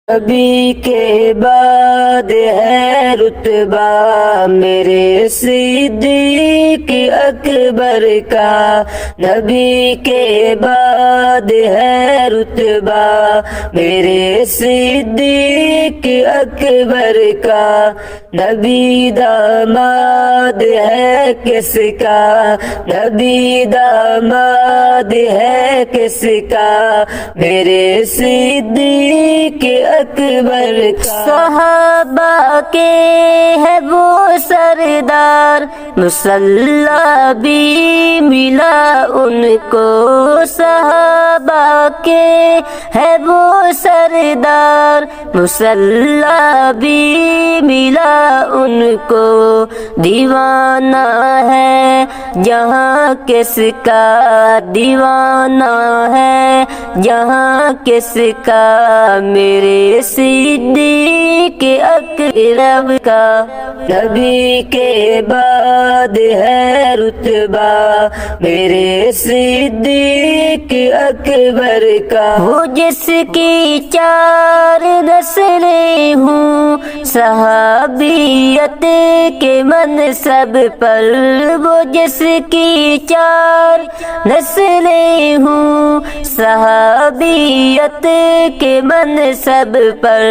نبی کے بعد ہے رتبہ میرے صدیق اکبر کا، نبی کے بعد ہے رتبہ میرے صدیق اکبر کا، نبی داماد ہے کس کا، نبی داماد ہے کس کا، میرے صدیق اکبر کا۔ صحابہ کے ہے وہ سردار، مصلی بھی ملا ان کو، صحابہ کے ہے وہ سردار، مصلی بھی ملا ان کو، دیوانہ ہے جہاں کس کا، دیوانہ ہے جہاں کس کا، میرے صدیق اکرم کا، نبی کے بعد ہے رتبہ میرے صدیق اکبر کا، وہ جس کی چار نسلیں ہوں صحابیت کے منصب پر، وہ جس کی چار نسلیں ہوں صحابیت کے منصب پر،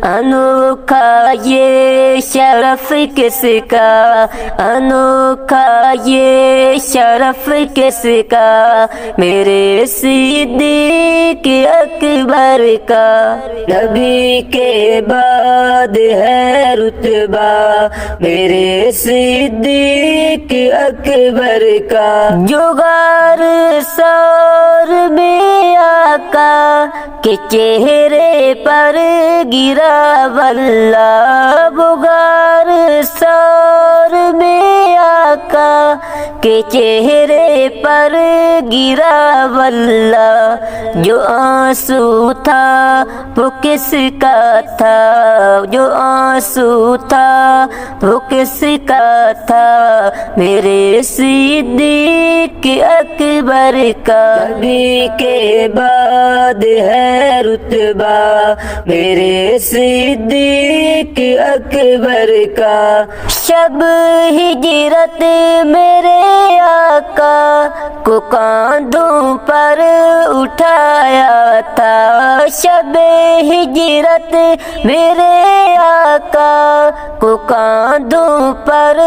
انوکھا یہ شرف کس کا، انوکھا یہ شرف کس کا، میرے صدیق اکبر کا، نبی کے بعد ہے رتبہ میرے صدیق اکبر کا، جگار سور میں آقا کے چہرے پر گرا واللہ، بغار سور میں آقا کے چہرے پر گرا واللہ، جو آنسو تھا وہ کس کا تھا، جو آنسو تھا وہ کس کا تھا، میرے صدیق اکبر کا، نبی کے بعد ہے رتبہ میرے صدیق اکبر کا، شب ہجرت میرے آقا کو کاندھوں پر اٹھایا تھا، شب ہجرت میرے آقا کو کاندھوں پر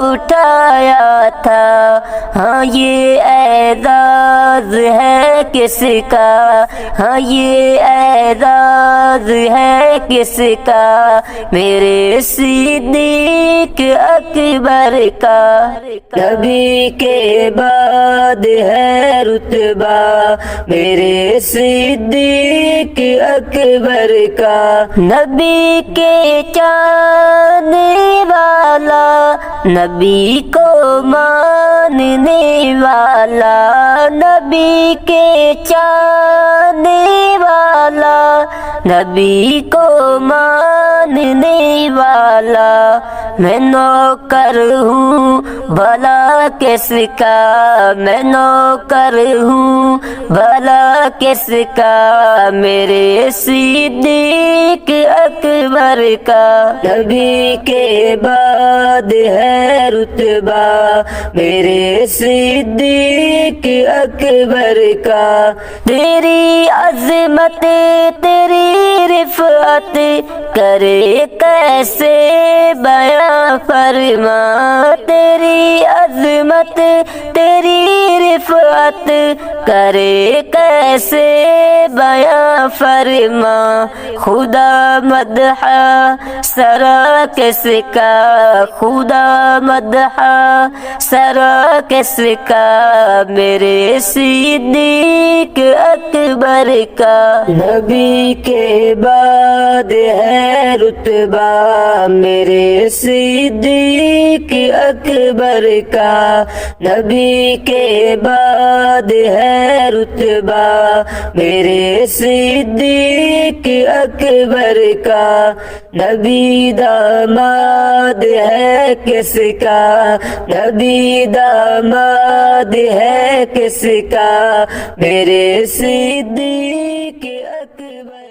اٹھایا تھا، ہاں یہ اعزاز ہے کس کا، ہاں یہ اعزاز ہے کس کا، میرے صدیق اکبر کا، نبی کے بعد ہے رتبہ میرے صدیق اکبر کا، نبی کے چاہنے والا، نبی کو ماننے والا، نبی کے چاہنے والا، نبی کو ماننے والا، میں نوکر ہوں بھلا کس کا، میں نوکر ہوں بھلا کس کا، میرے صدیق اکبر کا، نبی کے بعد ہے رتبہ میرے صدیق اکبر کا، تیری عظمت تیری رفعت کرے کیسے بیاں فرما، تیری عظمت تیری رفعت کرے کیسے بیاں فرما، خدا مدح سرا کس کا، خدا مدح سرا کس کا، میرے صدیق اکبر کا، نبی کے بعد ہے رتبہ میرے صدیق اکبر کا، نبی کے بعد ہے رتبہ میرے صدیق اکبر کا، نبی داماد ہے کس کا، نبی داماد ہے کس کا، میرے صدیق اکبر